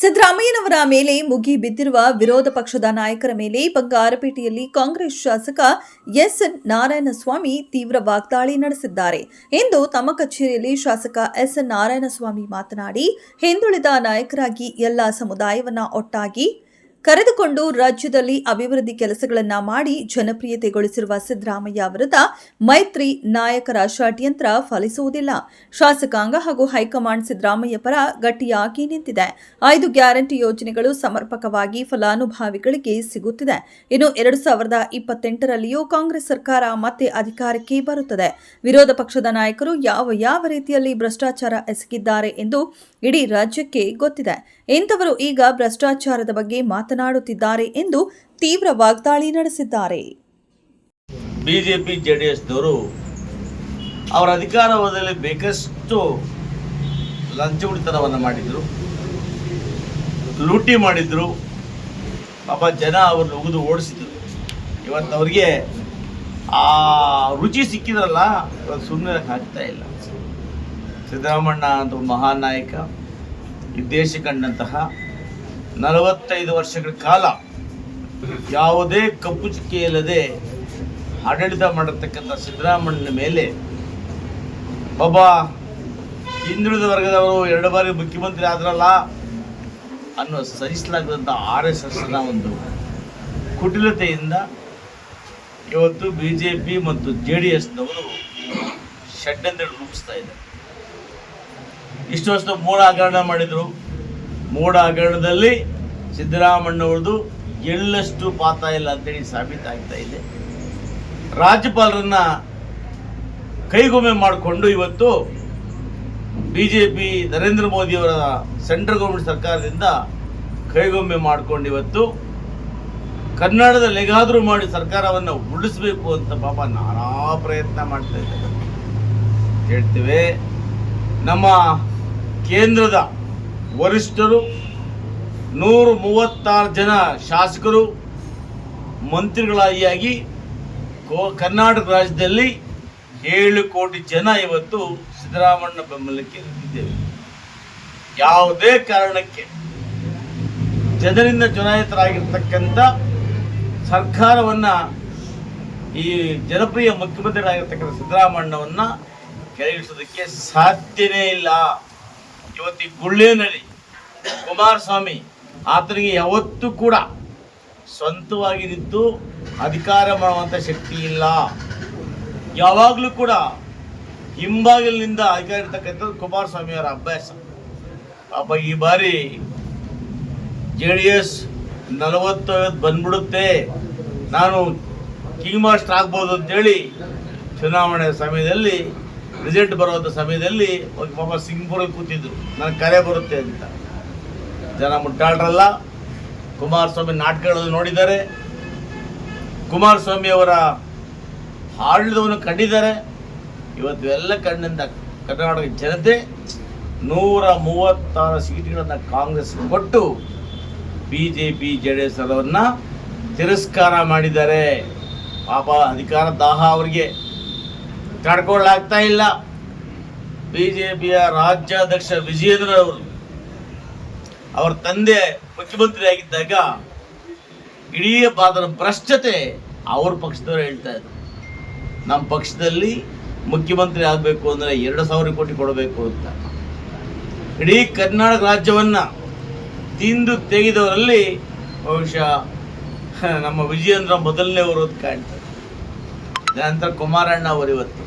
ಸಿದ್ದರಾಮಯ್ಯನವರ ಮೇಲೆ ಮುಗಿ ಬಿದ್ದಿರುವ ವಿರೋಧ ಪಕ್ಷದ ನಾಯಕರ ಮೇಲೆ ಬಂಗಾರಪೇಟೆಯಲ್ಲಿ ಕಾಂಗ್ರೆಸ್ ಶಾಸಕ ಎಸ್.ಎನ್. ನಾರಾಯಣಸ್ವಾಮಿ ತೀವ್ರ ವಾಗ್ದಾಳಿ ನಡೆಸಿದ್ದಾರೆ. ಇಂದು ತಮ್ಮ ಕಚೇರಿಯಲ್ಲಿ ಶಾಸಕ ಎಸ್.ಎನ್. ನಾರಾಯಣಸ್ವಾಮಿ ಮಾತನಾಡಿ, ಹಿಂದುಳಿದ ನಾಯಕರಾಗಿ ಎಲ್ಲ ಸಮುದಾಯವನ್ನ ಒಟ್ಟಾಗಿ ಕರೆದುಕೊಂಡು ರಾಜ್ಯದಲ್ಲಿ ಅಭಿವೃದ್ಧಿ ಕೆಲಸಗಳನ್ನ ಮಾಡಿ ಜನಪ್ರಿಯತೆಗೊಳಿಸಿರುವ ಸಿದ್ದರಾಮಯ್ಯ ವಿರುದ್ಧ ಮೈತ್ರಿ ನಾಯಕರ ಷಡ್ಯಂತ್ರ ಫಲಿಸುವುದಿಲ್ಲ. ಶಾಸಕಾಂಗ ಹಾಗೂ ಹೈಕಮಾಂಡ್ ಸಿದ್ದರಾಮಯ್ಯ ಪರ ಗಟ್ಟಿಯಾಗಿ ನಿಂತಿದೆ. 5 ಗ್ಯಾರಂಟಿ ಯೋಜನೆಗಳು ಸಮರ್ಪಕವಾಗಿ ಫಲಾನುಭವಿಗಳಿಗೆ ಸಿಗುತ್ತಿದೆ. ಇನ್ನು 2028ರಲ್ಲಿಯೂ ಕಾಂಗ್ರೆಸ್ ಸರ್ಕಾರ ಮತ್ತೆ ಅಧಿಕಾರಕ್ಕೆ ಬರುತ್ತದೆ. ವಿರೋಧ ಪಕ್ಷದ ನಾಯಕರು ಯಾವ ರೀತಿಯಲ್ಲಿ ಭ್ರಷ್ಟಾಚಾರ ಎಸಗಿದ್ದಾರೆ ಎಂದು ಇಡೀ ರಾಜ್ಯಕ್ಕೆ ಗೊತ್ತಿದೆ. ಇಂಥವರು ಈಗ ಭ್ರಷ್ಟಾಚಾರದ ಬಗ್ಗೆ ಮಾತನಾಡುತ್ತಿದ್ದಾರೆ ಎಂದು ತೀವ್ರ ವಾಗ್ದಾಳಿ ನಡೆಸಿದ್ದಾರೆ. ಬಿಜೆಪಿ ಜೆಡಿಎಸ್ನವರು ಅವರ ಅಧಿಕಾರಾವಧಿಯಲ್ಲಿ ಬೇಕಷ್ಟು ಲಂಚಗುಳಿತನವನ್ನು ಮಾಡಿದರು, ಲೂಟಿ ಮಾಡಿದ್ರು. ಪಾಪ ಜನ ಅವ್ರನ್ನ ಉಗಿದು ಓಡಿಸಿದ್ರು. ಇವತ್ತು ಅವ್ರಿಗೆ ಆ ರುಚಿ ಸಿಕ್ಕಿದ್ರಲ್ಲ, ಇವತ್ತು ಸುಮ್ಮನೆ ಆಗ್ತಾ ಇಲ್ಲ. ಸಿದ್ದರಾಮಣ್ಣ ಅಂತ ಮಹಾನ್ ನಾಯಕ, ಈ ದೇಶ ಕಂಡಂತಹ 45 ವರ್ಷಗಳ ಕಾಲ ಯಾವುದೇ ಕಪ್ಪು ಚುಕ್ಕೆ ಇಲ್ಲದೆ ಆಡಳಿತ ಮಾಡಿರ್ತಕ್ಕಂಥ ಸಿದ್ದರಾಮಣ್ಣನ ಮೇಲೆ ಒಬ್ಬ ಹಿಂದುಳಿದ ವರ್ಗದವರು 2 ಬಾರಿ ಮುಖ್ಯಮಂತ್ರಿ ಆದ್ರಲ್ಲ ಅನ್ನೋ ಸಹಿಸಲಾಗದಂಥ RSSನ ಒಂದು ಕುಟಿಲತೆಯಿಂದ ಇವತ್ತು BJP ಮತ್ತು JDSನವರು ಷಡ್ಯಂತ್ರ ರೂಪಿಸ್ತಾ ಇದ್ದಾರೆ. ಇಷ್ಟು ವರ್ಷ ಮೂಢ ಹಗರಣ ಮಾಡಿದರು. ಮೂಢ ಹಗರಣದಲ್ಲಿ ಸಿದ್ದರಾಮಣ್ಣವ್ರದ್ದು ಎಳ್ಳಷ್ಟು ಪಾತ್ರ ಇಲ್ಲ ಅಂತೇಳಿ ಸಾಬೀತಾಗ್ತಾ ಇದೆ. ರಾಜ್ಯಪಾಲರನ್ನ ಕೈಗೊಮ್ಮೆ ಮಾಡಿಕೊಂಡು ಇವತ್ತು BJP ನರೇಂದ್ರ ಮೋದಿಯವರ ಸೆಂಟ್ರಲ್ ಗೌರ್ಮೆಂಟ್ ಸರ್ಕಾರದಿಂದ ಕೈಗೊಮ್ಮೆ ಮಾಡಿಕೊಂಡು ಇವತ್ತು ಕನ್ನಡದಲ್ಲಿ ಹೇಗಾದರೂ ಮಾಡಿ ಸರ್ಕಾರವನ್ನು ಉಳಿಸಬೇಕು ಅಂತ ಪಾಪ ನಾನಾ ಪ್ರಯತ್ನ ಮಾಡ್ತಾ ಇದ್ದಾರೆ. ಹೇಳ್ತೇವೆ, ನಮ್ಮ ಕೇಂದ್ರದ ವರಿಷ್ಠರು 136 ಜನ ಶಾಸಕರು ಮಂತ್ರಿಗಳಾಗಿ ಕರ್ನಾಟಕ ರಾಜ್ಯದಲ್ಲಿ 7 ಕೋಟಿ ಜನ ಇವತ್ತು ಸಿದ್ದರಾಮಣ್ಣ ಬೆಂಬಲಕ್ಕೆ ನಿಂತಿದ್ದೇವೆ. ಯಾವುದೇ ಕಾರಣಕ್ಕೆ ಜನರಿಂದ ಚುನಾಯಿತರಾಗಿರ್ತಕ್ಕಂಥ ಸರ್ಕಾರವನ್ನು, ಈ ಜನಪ್ರಿಯ ಮುಖ್ಯಮಂತ್ರಿಗಳಾಗಿರ್ತಕ್ಕಂಥ ಸಿದ್ದರಾಮಣ್ಣವನ್ನ ಕೆಳಗಿಳಿಸೋದಕ್ಕೆ ಸಾಧ್ಯನೇ ಇಲ್ಲ. ಇವತ್ತು ಈ ಗುಳ್ಳೇನಹಳ್ಳಿ ಕುಮಾರಸ್ವಾಮಿ ಆತನಿಗೆ ಯಾವತ್ತೂ ಕೂಡ ಸ್ವಂತವಾಗಿ ನಿಂತು ಅಧಿಕಾರ ಮಾಡುವಂಥ ಶಕ್ತಿ ಇಲ್ಲ. ಯಾವಾಗಲೂ ಕೂಡ ಹಿಂಬಾಗಿಲಿನಿಂದ ಅಧಿಕಾರ ಇರ್ತಕ್ಕಂಥದ್ದು ಕುಮಾರಸ್ವಾಮಿಯವರ ಅಭ್ಯಾಸ. ಪಾಪ ಈ ಬಾರಿ JDS 40-50 ಬಂದ್ಬಿಡುತ್ತೆ, ನಾನು ಕಿಂಗ್ ಮಾಸ್ಟರ್ ಆಗ್ಬೋದು ಅಂತೇಳಿ ಚುನಾವಣೆ ಸಮಯದಲ್ಲಿ ರಿಸಲ್ಟ್ ಬರುವಂಥ ಸಮಯದಲ್ಲಿ ಪಾಪ ಸಿಂಗ್ಪುರಲ್ಲಿ ಕೂತಿದ್ರು, ನನಗೆ ಕರೆ ಬರುತ್ತೆ ಅಂತ. ಜನ ಮುಟ್ಟಾಡ್ರಲ್ಲ, ಕುಮಾರಸ್ವಾಮಿ ನಾಟಕಗಳನ್ನು ನೋಡಿದ್ದಾರೆ, ಕುಮಾರಸ್ವಾಮಿ ಅವರ ಆಡಳಿತವನ್ನು ಕಂಡಿದ್ದಾರೆ. ಇವತ್ತು ಎಲ್ಲ ಕಣ್ಣಿಂದ ಕರ್ನಾಟಕ ಜನತೆ 136 ಸೀಟ್ಗಳನ್ನು ಕಾಂಗ್ರೆಸ್ ಕೊಟ್ಟು BJP JDS ಅವರನ್ನು ತಿರಸ್ಕಾರ ಮಾಡಿದ್ದಾರೆ. ಪಾಪ ಅಧಿಕಾರ ದಾಹ ಅವರಿಗೆ ತಡ್ಕೊಳ್ಳಾಗ್ತಾ ಇಲ್ಲ. BJPಯ ರಾಜ್ಯಾಧ್ಯಕ್ಷ ವಿಜಯೇಂದ್ರ ಅವರು, ಅವರ ತಂದೆ ಮುಖ್ಯಮಂತ್ರಿ ಆಗಿದ್ದಾಗ ಇಡೀ ಅದರ ಭ್ರಷ್ಟತೆ ಅವ್ರ ಪಕ್ಷದವರು ಹೇಳ್ತಾ ಇದ್ರು. ನಮ್ಮ ಪಕ್ಷದಲ್ಲಿ ಮುಖ್ಯಮಂತ್ರಿ ಆಗಬೇಕು ಅಂದರೆ 2,000 ಕೋಟಿ ಕೊಡಬೇಕು ಅಂತ. ಇಡೀ ಕರ್ನಾಟಕ ರಾಜ್ಯವನ್ನು ತಿಂದು ತೆಗೆದವರಲ್ಲಿ ಬಹುಶಃ ನಮ್ಮ ವಿಜಯೇಂದ್ರ ಮೊದಲನೇವರು ಅಂತ ಕಾಣ್ತಾರೆ. ನಂತರ ಕುಮಾರಣ್ಣ ಅವರು ಇವತ್ತು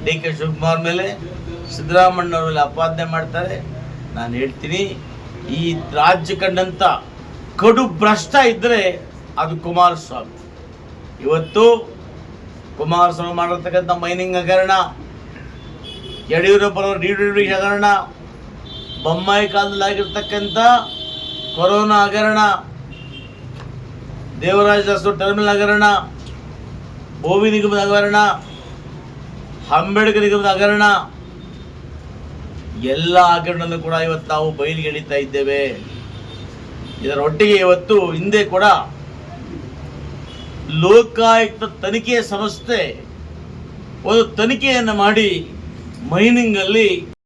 DK ಶಿವಕುಮಾರ್ ಮೇಲೆ, ಸಿದ್ದರಾಮಣ್ಣವ್ರ ಮೇಲೆ ಅಪಾದನೆ ಮಾಡ್ತಾರೆ. ನಾನು ಹೇಳ್ತೀನಿ, ಈ ರಾಜ್ಯ ಕಂಡಂಥ ಕಡು ಭ್ರಷ್ಟ ಇದ್ದರೆ ಅದು ಕುಮಾರಸ್ವಾಮಿ. ಇವತ್ತು ಕುಮಾರಸ್ವಾಮಿ ಮಾಡಿರ್ತಕ್ಕಂಥ ಮೈನಿಂಗ್ ಹಗರಣ, ಯಡಿಯೂರಪ್ಪನವರ DDD ಹಗರಣ, ಬೊಮ್ಮಾಯಿ ಕಾಲದಲ್ಲಿ ಆಗಿರ್ತಕ್ಕಂಥ ಕೊರೋನಾ ಹಗರಣ, ದೇವರಾಜ ಅರಸು ಟರ್ಮಿನಲ್ ಹಗರಣ, ಭೂಮಿ ನಿಗಮದ ಹಗರಣ, ಅಂಬೇಡ್ಕರ್ ನಿಗಮದ ಹಗರಣ, ಎಲ್ಲ ಹಗರಣವನ್ನು ಕೂಡ ಇವತ್ತು ನಾವು ಬಯಲಿಗೆ ಎಳಿತಾ ಇದ್ದೇವೆ. ಇದರೊಟ್ಟಿಗೆ ಇವತ್ತು ಹಿಂದೆ ಕೂಡ ಲೋಕಾಯುಕ್ತ ತನಿಖೆ ಸಂಸ್ಥೆ ಒಂದು ತನಿಖೆಯನ್ನು ಮಾಡಿ ಮೈನಿಂಗಲ್ಲಿ